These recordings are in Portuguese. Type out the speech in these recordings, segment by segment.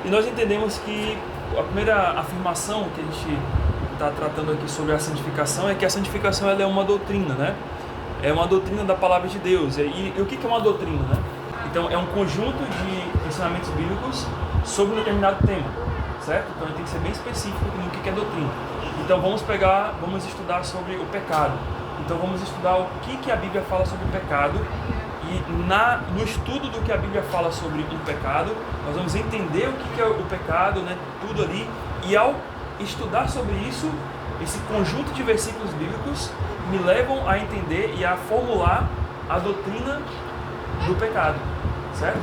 E nós entendemos que a primeira afirmação que a gente está tratando aqui sobre a santificação é que a santificação ela é uma doutrina, né? É uma doutrina da palavra de Deus. E o que é uma doutrina, né? Então, é um conjunto de ensinamentos bíblicos sobre um determinado tema, certo? Então, tem que ser bem específico no que é doutrina. Então, vamos estudar sobre o pecado. Então, vamos estudar o que a Bíblia fala sobre o pecado. E no estudo do que a Bíblia fala sobre um pecado, nós vamos entender o que é o pecado, né? Tudo ali. E ao estudar sobre isso, esse conjunto de versículos bíblicos me levam a entender e a formular a doutrina do pecado, certo?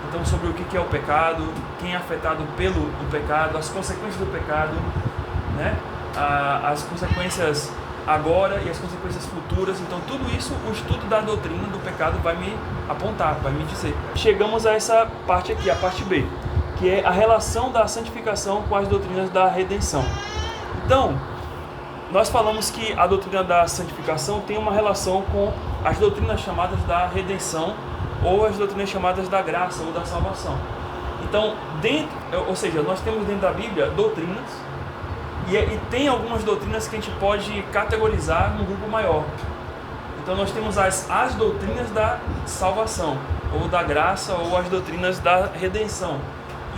Então, sobre o que é o pecado, quem é afetado pelo pecado, as consequências do pecado, né? As consequências agora e as consequências futuras. Então, tudo isso, o estudo da doutrina do pecado vai me apontar, vai me dizer. Chegamos a essa parte aqui, a parte B, que é a relação da santificação com as doutrinas da redenção. Então, nós falamos que a doutrina da santificação tem uma relação com as doutrinas chamadas da redenção ou as doutrinas chamadas da graça ou da salvação. Então, ou seja, nós temos dentro da Bíblia doutrinas e tem algumas doutrinas que a gente pode categorizar num grupo maior. Então, nós temos as doutrinas da salvação ou da graça ou as doutrinas da redenção.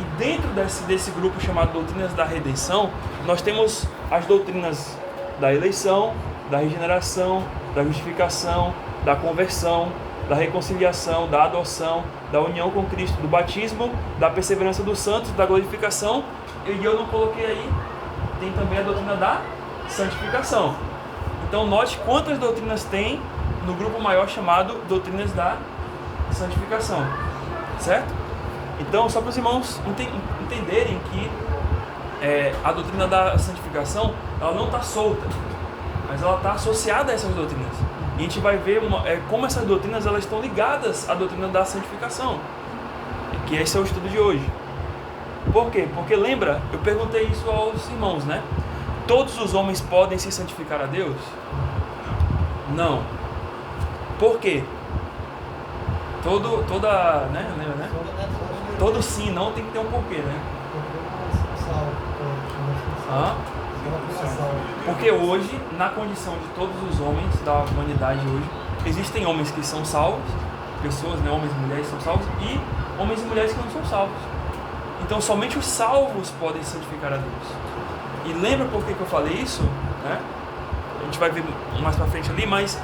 E dentro desse grupo chamado doutrinas da redenção, nós temos as doutrinas da eleição, da regeneração, da justificação, da conversão, da reconciliação, da adoção, da união com Cristo, do batismo, da perseverança dos santos, da glorificação. E eu não coloquei aí, tem também a doutrina da santificação. Então note quantas doutrinas tem no grupo maior chamado doutrinas da santificação, certo? Então, só para os irmãos entenderem que a doutrina da santificação, ela não está solta, mas ela está associada a essas doutrinas. E a gente vai ver como essas doutrinas elas estão ligadas à doutrina da santificação, que esse é o estudo de hoje. Por quê? Porque lembra, eu perguntei isso aos irmãos, né? Todos os homens podem se santificar a Deus? Não. Por quê? Todo sim, não tem que ter um porquê, né? Porque hoje, na condição de todos os homens da humanidade hoje, existem homens que são salvos, pessoas, né, homens e mulheres são salvos, e homens e mulheres que não são salvos. Então, somente os salvos podem santificar a Deus. E lembra por que eu falei isso? Né? A gente vai ver mais pra frente ali, mas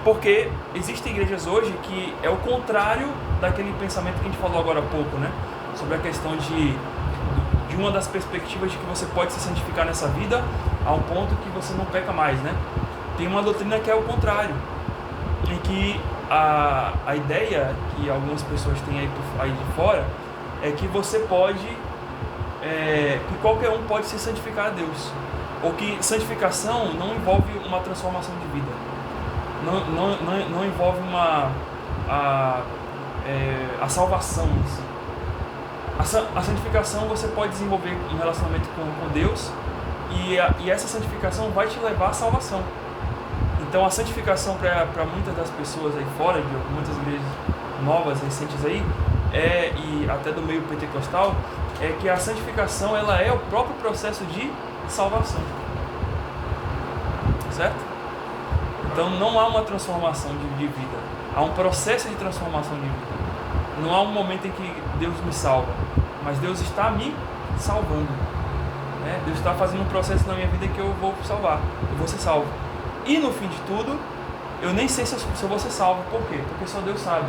porque existem igrejas hoje que é o contrário daquele pensamento que a gente falou agora há pouco, né? Sobre a questão de uma das perspectivas de que você pode se santificar nessa vida a um ponto que você não peca mais, né? Tem uma doutrina que é o contrário, em que a ideia que algumas pessoas têm aí de fora é que você pode, que qualquer um pode se santificar a Deus, ou que santificação não envolve uma transformação de vida, não envolve a salvação em si. A santificação você pode desenvolver um relacionamento com Deus e essa santificação vai te levar à salvação. Então a santificação para muitas das pessoas aí fora, de muitas igrejas novas, recentes aí, e até do meio pentecostal, é que a santificação ela é o próprio processo de salvação. Certo? Então não há uma transformação de vida, há um processo de transformação de vida. Não há um momento em que Deus me salva, mas Deus está me salvando, né? Deus está fazendo um processo na minha vida que eu vou salvar, eu vou ser salvo. E no fim de tudo, eu nem sei se eu vou ser salvo. Por quê? Porque só Deus sabe.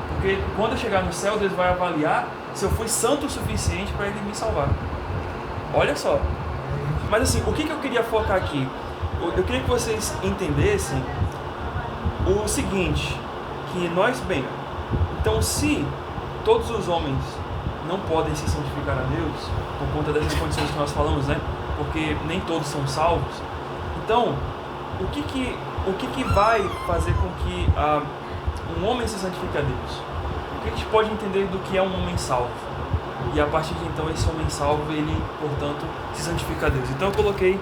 Porque quando eu chegar no céu, Deus vai avaliar se eu fui santo o suficiente para Ele me salvar. Olha só. Mas assim, o que eu queria focar aqui? Eu queria que vocês entendessem o seguinte, que então se todos os homens não podem se santificar a Deus, por conta dessas condições que nós falamos, né? Porque nem todos são salvos, então o que vai fazer com que um homem se santifique a Deus? O que a gente pode entender do que é um homem salvo? E a partir de então esse homem salvo, ele, portanto, se santifica a Deus. Então eu coloquei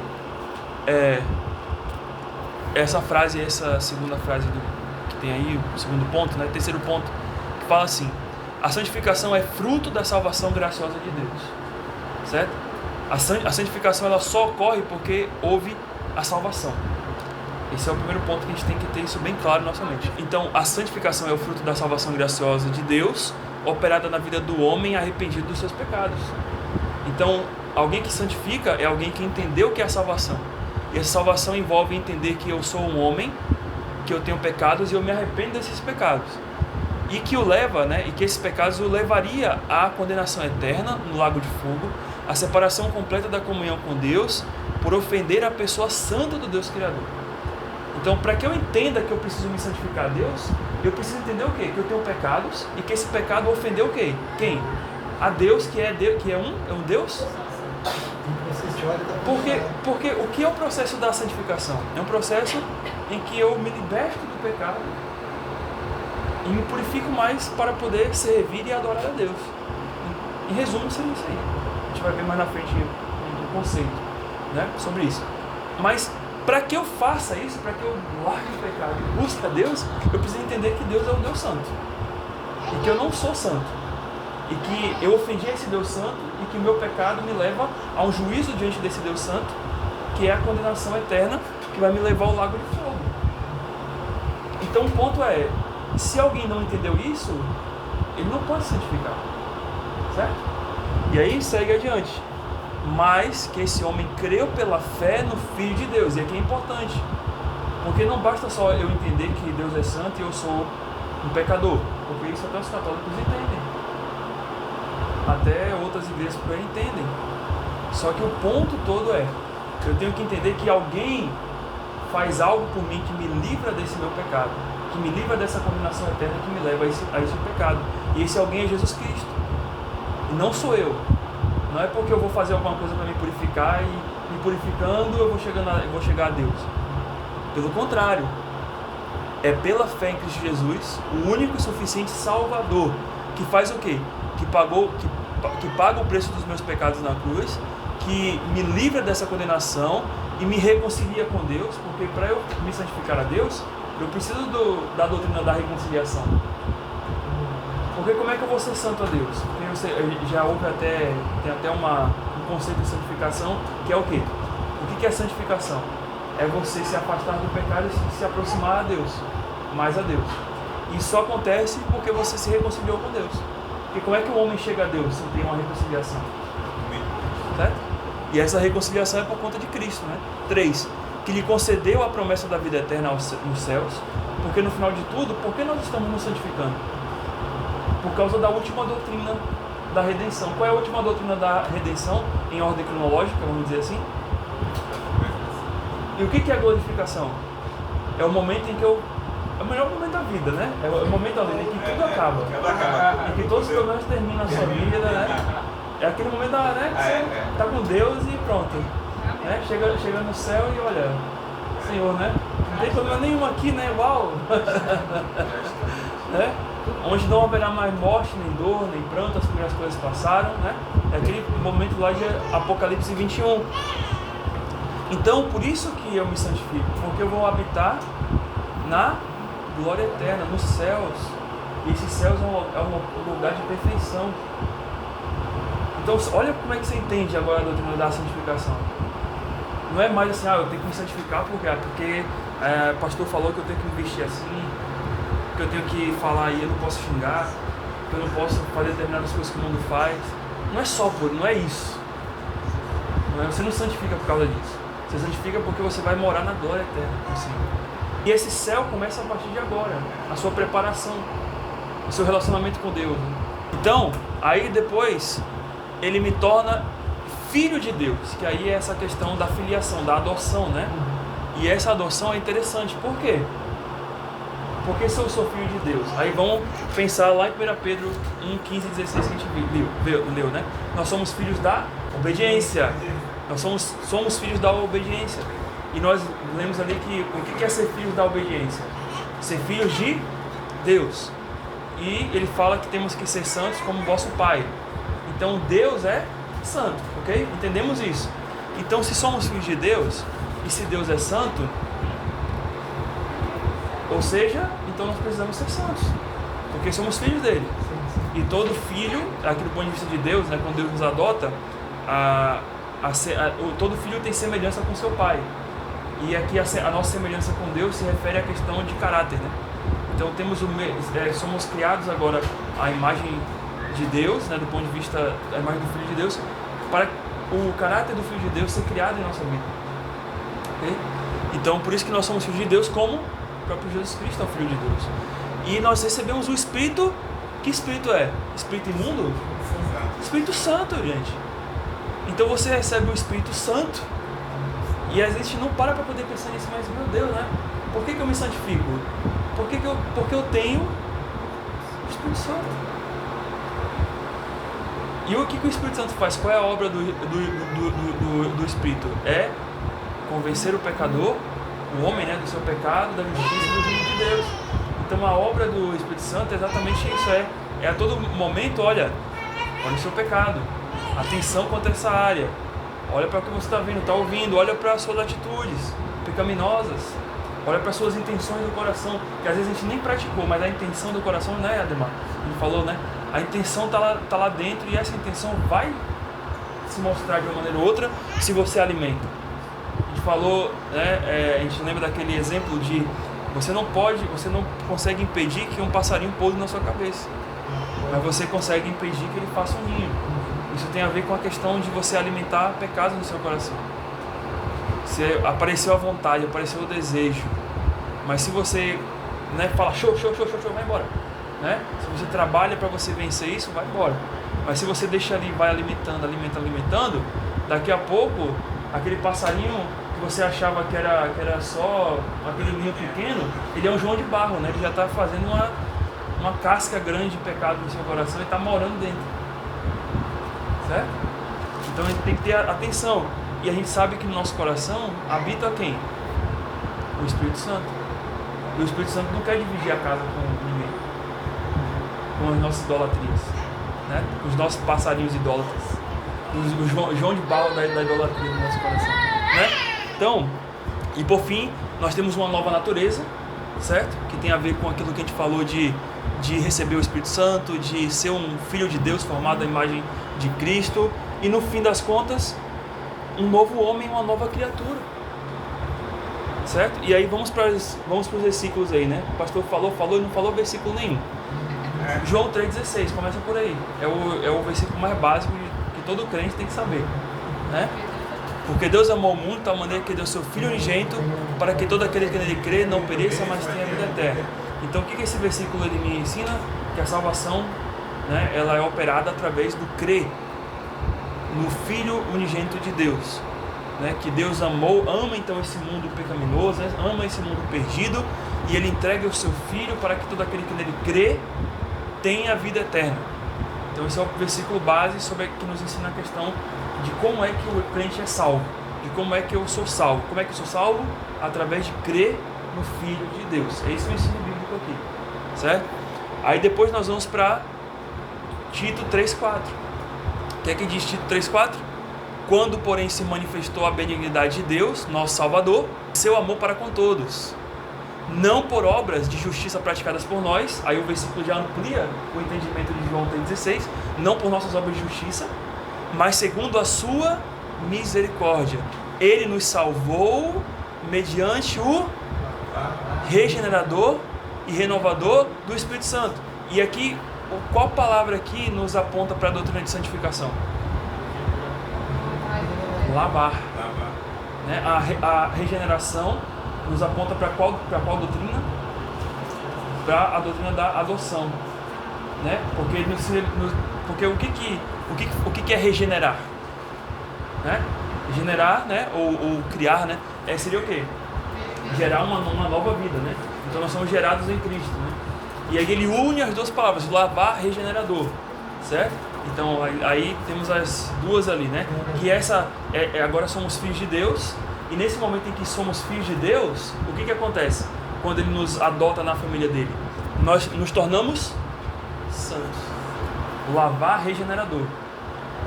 essa frase, essa segunda frase que tem aí, o segundo ponto, né? Terceiro ponto, que fala assim: A santificação é fruto da salvação graciosa de Deus, certo? A santificação ela só ocorre porque houve a salvação. Esse é o primeiro ponto que a gente tem que ter isso bem claro na nossa mente. Então, a santificação é o fruto da salvação graciosa de Deus, operada na vida do homem arrependido dos seus pecados. Então, alguém que santifica é alguém que entendeu o que é a salvação. E essa salvação envolve entender que eu sou um homem, que eu tenho pecados e eu me arrependo desses pecados. E que o leva, e que esses pecados o levaria à condenação eterna no lago de fogo, à separação completa da comunhão com Deus, por ofender a pessoa santa do Deus Criador. Então, para que eu entenda que eu preciso me santificar a Deus, eu preciso entender o quê? Que eu tenho pecados e que esse pecado ofendeu o quê? Quem? A Deus, que é um Deus? Porque o que é o processo da santificação? É um processo em que eu me liberto do pecado e me purifico mais para poder servir e adorar a Deus. Em resumo, seria isso aí. A gente vai ver mais na frente um conceito, sobre isso. Mas para que eu faça isso, para que eu largue o pecado e busque a Deus, eu preciso entender que Deus é um Deus santo. E que eu não sou santo. E que eu ofendi esse Deus santo e que o meu pecado me leva a um juízo diante desse Deus santo, que é a condenação eterna, que vai me levar ao lago de fogo. Então o ponto é, se alguém não entendeu isso, ele não pode se santificar. Certo? E aí segue adiante. Mas que esse homem creu pela fé no Filho de Deus. E aqui é importante, porque não basta só eu entender que Deus é santo e eu sou um pecador, porque isso até os católicos entendem, até outras igrejas por aí entendem. Só que o ponto todo é, eu tenho que entender que alguém faz algo por mim que me livra desse meu pecado, que me livra dessa condenação eterna, que me leva a esse pecado. E esse alguém é Jesus Cristo, e não sou eu. Não é porque eu vou fazer alguma coisa para me purificar e me purificando eu vou chegar a Deus. Pelo contrário, é pela fé em Cristo Jesus, o único e suficiente Salvador, que faz o quê? Que paga o preço dos meus pecados na cruz, que me livra dessa condenação e me reconcilia com Deus, porque para eu me santificar a Deus, eu preciso da doutrina da reconciliação. Porque como é que eu vou ser santo a Deus? Porque já houve tem até um conceito de santificação, que é o quê? O que é santificação? É você se afastar do pecado e se aproximar a Deus, mais a Deus. Isso só acontece porque você se reconciliou com Deus. Porque como é que o homem chega a Deus se não tem uma reconciliação? Certo? E essa reconciliação é por conta de Cristo, 3. Que lhe concedeu a promessa da vida eterna nos céus, porque no final de tudo, por que nós estamos nos santificando? Por causa da última doutrina da redenção. Qual é a última doutrina da redenção, em ordem cronológica, vamos dizer assim? E o que é a glorificação? É o momento em que é o melhor momento da vida, É o momento ali em que tudo acaba. Em que todos os problemas terminam na sua vida, É aquele momento que você está com Deus e pronto. Chega no céu e olha, Senhor, não tem problema nenhum aqui, Uau! Onde não haverá mais morte, nem dor, nem pranto, as primeiras coisas passaram, É aquele momento lá de Apocalipse 21. Então, por isso que eu me santifico, porque eu vou habitar na glória eterna, nos céus. E esses céus é um lugar de perfeição. Então, olha como é que você entende agora a doutrina da santificação. Não é mais assim, eu tenho que me santificar porque o pastor falou que eu tenho que me vestir assim, que eu tenho que falar e eu não posso xingar, que eu não posso fazer determinadas coisas que o mundo faz. Não é só não é isso. Você não santifica por causa disso. Você santifica porque você vai morar na glória eterna com o Senhor. E esse céu começa a partir de agora, a sua preparação, o seu relacionamento com Deus. Então, aí depois, ele me torna filho de Deus, que aí é essa questão da filiação, da adoção, E essa adoção é interessante, por quê? Porque se eu sou filho de Deus, aí vamos pensar lá em 1 Pedro 1, 15 e 16 que a gente leu, Nós somos filhos da obediência, nós somos filhos da obediência, e nós lemos ali que o que é ser filhos da obediência? Ser filhos de Deus, e ele fala que temos que ser santos como vosso Pai. Então Deus é santo, ok? Entendemos isso. Então se somos filhos de Deus, e se Deus é santo, ou seja, então nós precisamos ser santos, porque somos filhos dele. E todo filho, aqui do ponto de vista de Deus, né, quando Deus nos adota, todo filho tem semelhança com seu pai. E aqui a nossa semelhança com Deus se refere à questão de caráter, né? Então somos criados agora à imagem de Deus, né, do ponto de vista da imagem do Filho de Deus, para o caráter do Filho de Deus ser criado em nossa vida. Okay? Então, por isso que nós somos filhos de Deus, como o próprio Jesus Cristo é o Filho de Deus. E nós recebemos o Espírito. Que Espírito é? Espírito imundo? Espírito Santo, gente. Então você recebe o Espírito Santo. E a gente não para poder pensar nisso, mas meu Deus, né? Por que eu me santifico? Porque eu tenho o Espírito Santo. E o que o Espírito Santo faz? Qual é a obra do Espírito? É convencer o pecador, o homem, né, do seu pecado, da justiça e do juízo de Deus. Então a obra do Espírito Santo é exatamente isso, é a todo momento, olha o seu pecado, atenção quanto a essa área, olha para o que você está vendo, está ouvindo, olha para as suas atitudes pecaminosas, olha para as suas intenções do coração, que às vezes a gente nem praticou, mas a intenção do coração, né, Ademar? Ele falou, né? A intenção está lá dentro e essa intenção vai se mostrar de uma maneira ou outra se você alimenta. A gente falou, né, a gente lembra daquele exemplo de você não consegue impedir que um passarinho pouse na sua cabeça, mas você consegue impedir que ele faça um ninho. Isso tem a ver com a questão de você alimentar pecados no seu coração. Se apareceu a vontade, apareceu o desejo, mas se você, né, fala show, vai embora, né? Se você trabalha para você vencer isso, vai embora. Mas se você deixa ali, vai alimentando, daqui a pouco aquele passarinho que você achava que era só aquele ninho pequeno, ele é um João de barro, né? Ele já está fazendo uma casca grande de pecado no seu coração e está morando dentro, certo? Então a gente tem que ter atenção. E a gente sabe que no nosso coração habita quem? O Espírito Santo. E o Espírito Santo não quer dividir a casa com ninguém, com as nossas idolatrias, né? Com os nossos passarinhos idólatras, o João de barro da idolatria no nosso coração, né? Então, e por fim, nós temos uma nova natureza, certo? Que tem a ver com aquilo que a gente falou de receber o Espírito Santo, de ser um filho de Deus formado à imagem de Cristo, e no fim das contas, um novo homem, uma nova criatura, certo? E aí vamos para os versículos aí, né? O pastor falou e não falou versículo nenhum. João 3,16, começa por aí. É o versículo mais básico que todo crente tem que saber, né? Porque Deus amou o mundo de tal maneira que deu seu Filho unigênito para que todo aquele que nele crê não pereça, mas tenha vida eterna. Então o que esse versículo ele me ensina? Que a salvação, né, ela é operada através do crer no Filho unigênito de Deus, né? Que Deus ama então esse mundo pecaminoso, né? Ama esse mundo perdido, e Ele entrega o seu Filho para que todo aquele que nele crê tenha a vida eterna. Então esse é o versículo base que nos ensina a questão de como é que o crente é salvo, de como é que eu sou salvo. Como é que eu sou salvo? Através de crer no Filho de Deus. É esse o ensino bíblico aqui, certo? Aí depois nós vamos para Tito 3,4. O que é que diz Tito 3,4? Quando, porém, se manifestou a benignidade de Deus, nosso Salvador, seu amor para com todos, não por obras de justiça praticadas por nós, aí o versículo já amplia o entendimento de João 3,16, não por nossas obras de justiça, mas segundo a sua misericórdia. Ele nos salvou mediante o regenerador e renovador do Espírito Santo. E aqui, qual palavra aqui nos aponta para a doutrina de santificação? Lavar. Né? A regeneração nos aponta para qual doutrina? Para a doutrina da adoção, né? Porque o que é regenerar? Né? Regenerar, né? Ou criar, né? Seria o quê? Gerar uma nova vida, né? Então nós somos gerados em Cristo, né? E aí ele une as duas palavras, lavar, regenerador, certo? Então aí temos as duas ali, né? Que agora somos filhos de Deus, e nesse momento em que somos filhos de Deus, o que acontece? Quando Ele nos adota na família dele, nós nos tornamos santos. Lavar, regenerador.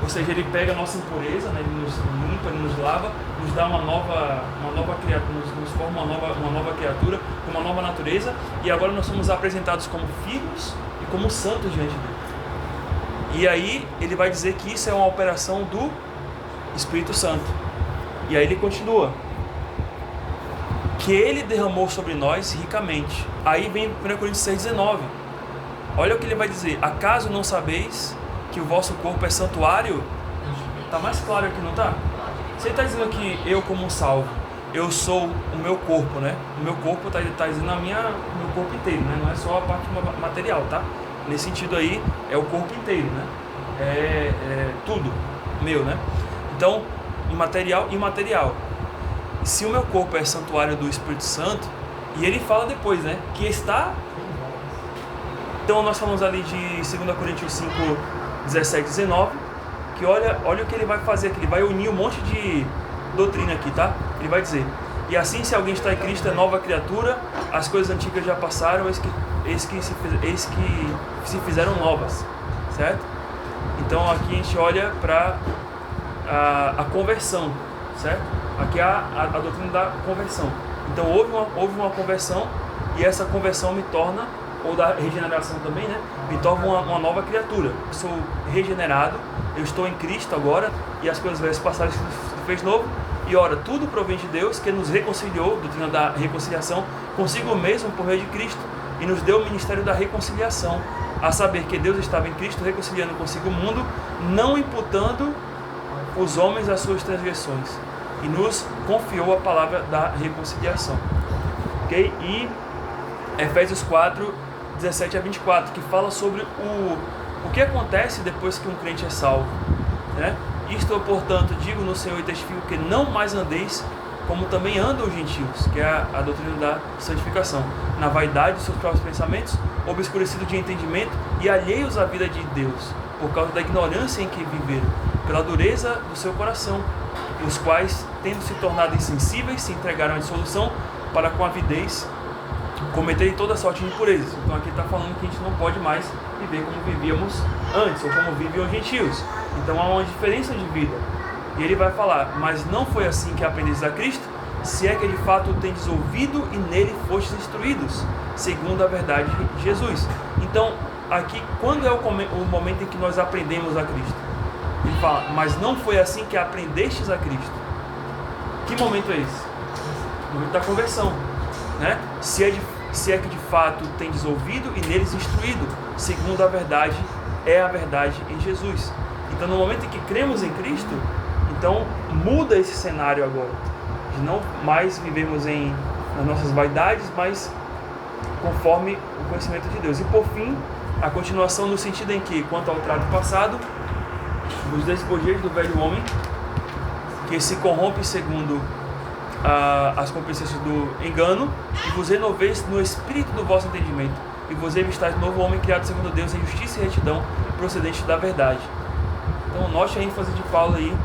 Ou seja, Ele pega a nossa impureza, né? Ele nos limpa, Ele nos lava, nos dá uma nova criatura, nos forma uma nova criatura, uma nova natureza, e agora nós somos apresentados como filhos e como santos diante dele. E aí ele vai dizer que isso é uma operação do Espírito Santo. E aí ele continua: que ele derramou sobre nós ricamente. Aí vem 1 Coríntios 6,19. Olha o que ele vai dizer: acaso não sabeis que o vosso corpo é santuário? Está mais claro aqui, não está? Você está dizendo que eu, como salvo, eu sou o meu corpo, né? O meu corpo está dizendo o meu corpo inteiro, né? Não é só a parte material, tá? Nesse sentido aí, é o corpo inteiro, né? É tudo meu, né? Então, imaterial e material. Se o meu corpo é santuário do Espírito Santo, e ele fala depois, né? Que está... Então, nós falamos ali de 2 Coríntios 5, 17, 19, que olha o que ele vai fazer aqui. Ele vai unir um monte de doutrina aqui, tá? Ele vai dizer: e assim, se alguém está em Cristo, é nova criatura, as coisas antigas já passaram, eis que se fizeram novas, certo? Então aqui a gente olha para a conversão, certo? Aqui é a doutrina da conversão. Então houve uma conversão, e essa conversão me torna, ou da regeneração também, né? Me torna uma nova criatura. Eu sou regenerado, eu estou em Cristo agora, e as coisas velhas passaram, se fez novo. E ora, tudo provém de Deus, que nos reconciliou, doutrina da reconciliação, consigo mesmo por meio de Cristo, e nos deu o ministério da reconciliação, a saber que Deus estava em Cristo reconciliando consigo o mundo, não imputando os homens as suas transgressões, e nos confiou a palavra da reconciliação. Ok? E Efésios 4, 17 a 24, que fala sobre o que acontece depois que um crente é salvo, né? Isto, portanto, digo no Senhor e testifico que não mais andeis como também andam os gentios, que é a doutrina da santificação, na vaidade dos seus próprios pensamentos, obscurecidos de entendimento e alheios à vida de Deus, por causa da ignorância em que viveram, pela dureza do seu coração, os quais, tendo se tornado insensíveis, se entregaram à dissolução, para com avidez cometerem toda sorte de impurezas. Então aqui está falando que a gente não pode mais viver como vivíamos antes, ou como viviam os gentios. Então há uma diferença de vida. E ele vai falar: mas não foi assim que aprendestes a Cristo, se é que de fato tendes ouvido e nele fostes instruídos, segundo a verdade de Jesus. Então, aqui, quando é o momento em que nós aprendemos a Cristo? Ele fala: mas não foi assim que aprendestes a Cristo. Que momento é esse? O momento da conversão, né? Se é que de fato tendes ouvido e neles instruído, segundo a verdade, é a verdade em Jesus. Então, no momento em que cremos em Cristo, então muda esse cenário agora, de não mais vivemos nas nossas vaidades, mas conforme o conhecimento de Deus. E por fim, a continuação no sentido em que, quanto ao trato passado, vos despojeios do velho homem, que se corrompe segundo as concupiscências do engano, e vos renoveis no espírito do vosso entendimento, e vos revistais novo homem criado segundo Deus em justiça e retidão, procedente da verdade. Então note a ênfase de Paulo aí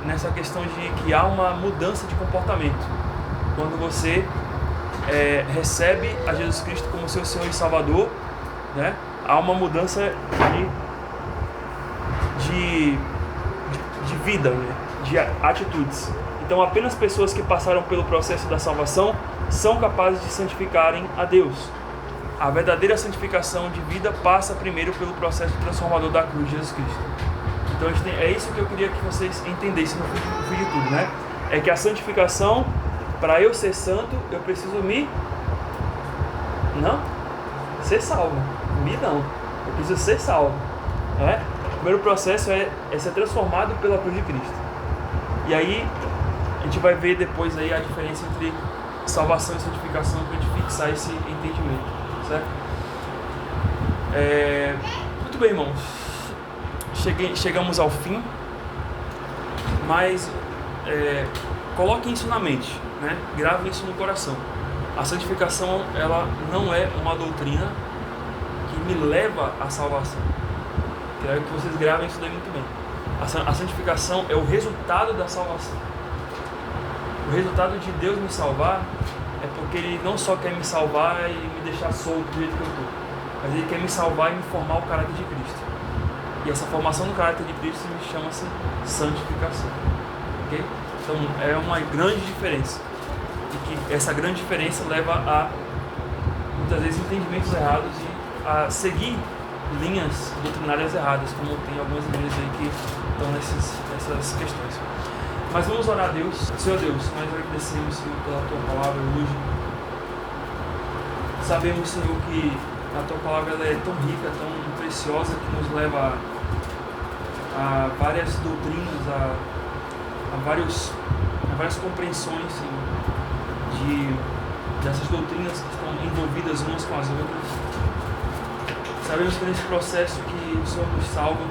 nessa questão de que há uma mudança de comportamento. Quando você recebe a Jesus Cristo como seu Senhor e Salvador, né, há uma mudança de vida, né, de atitudes. Então apenas pessoas que passaram pelo processo da salvação são capazes de santificarem a Deus. A verdadeira santificação de vida passa primeiro pelo processo transformador da cruz de Jesus Cristo. Então é isso que eu queria que vocês entendessem no fim de tudo, né? É que a santificação, para eu ser santo, eu preciso ser salvo. Eu preciso ser salvo, né? O primeiro processo é ser transformado pela cruz de Cristo. E aí a gente vai ver depois aí a diferença entre salvação e santificação, para a gente fixar esse entendimento, certo? Muito bem, irmãos. Chegamos ao fim, mas coloquem isso na mente, né? Gravem isso no coração. A santificação, ela não é uma doutrina que me leva à salvação. Quero que vocês gravem isso daí muito bem. A santificação é o resultado da salvação. O resultado de Deus me salvar é porque Ele não só quer me salvar e me deixar solto do jeito que eu estou, mas Ele quer me salvar e me formar o caráter de Cristo. E essa formação do caráter de Cristo chama-se santificação. Okay? Então é uma grande diferença. E que essa grande diferença leva a, muitas vezes, entendimentos errados e a seguir linhas doutrinárias erradas, como tem algumas igrejas aí que estão nessas questões. Mas vamos orar a Deus. Senhor Deus, nós agradecemos, Senhor, pela Tua palavra hoje. Sabemos, Senhor, que a Tua palavra ela é tão rica, tão preciosa, que nos leva a várias doutrinas, a várias compreensões, Senhor, dessas doutrinas que estão envolvidas umas com as outras. Sabemos que nesse processo que o Senhor nos salva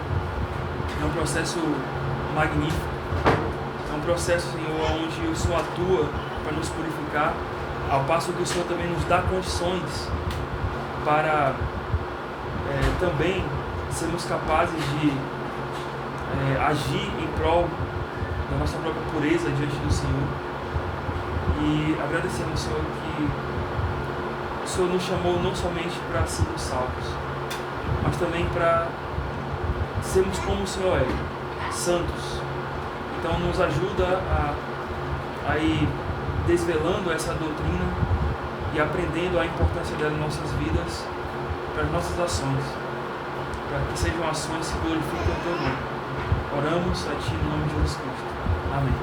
é um processo magnífico, é um processo, Senhor, onde o Senhor atua para nos purificar, ao passo que o Senhor também nos dá condições para também sermos capazes de agir em prol da nossa própria pureza diante do Senhor. E agradecemos, Senhor, que o Senhor nos chamou não somente para sermos salvos, mas também para sermos como o Senhor é, santos. Então nos ajuda a ir desvelando essa doutrina e aprendendo a importância dela em nossas vidas, para as nossas ações, para que sejam ações que glorificam o Teu nome. Oramos a Ti em nome de Jesus Cristo. Amém.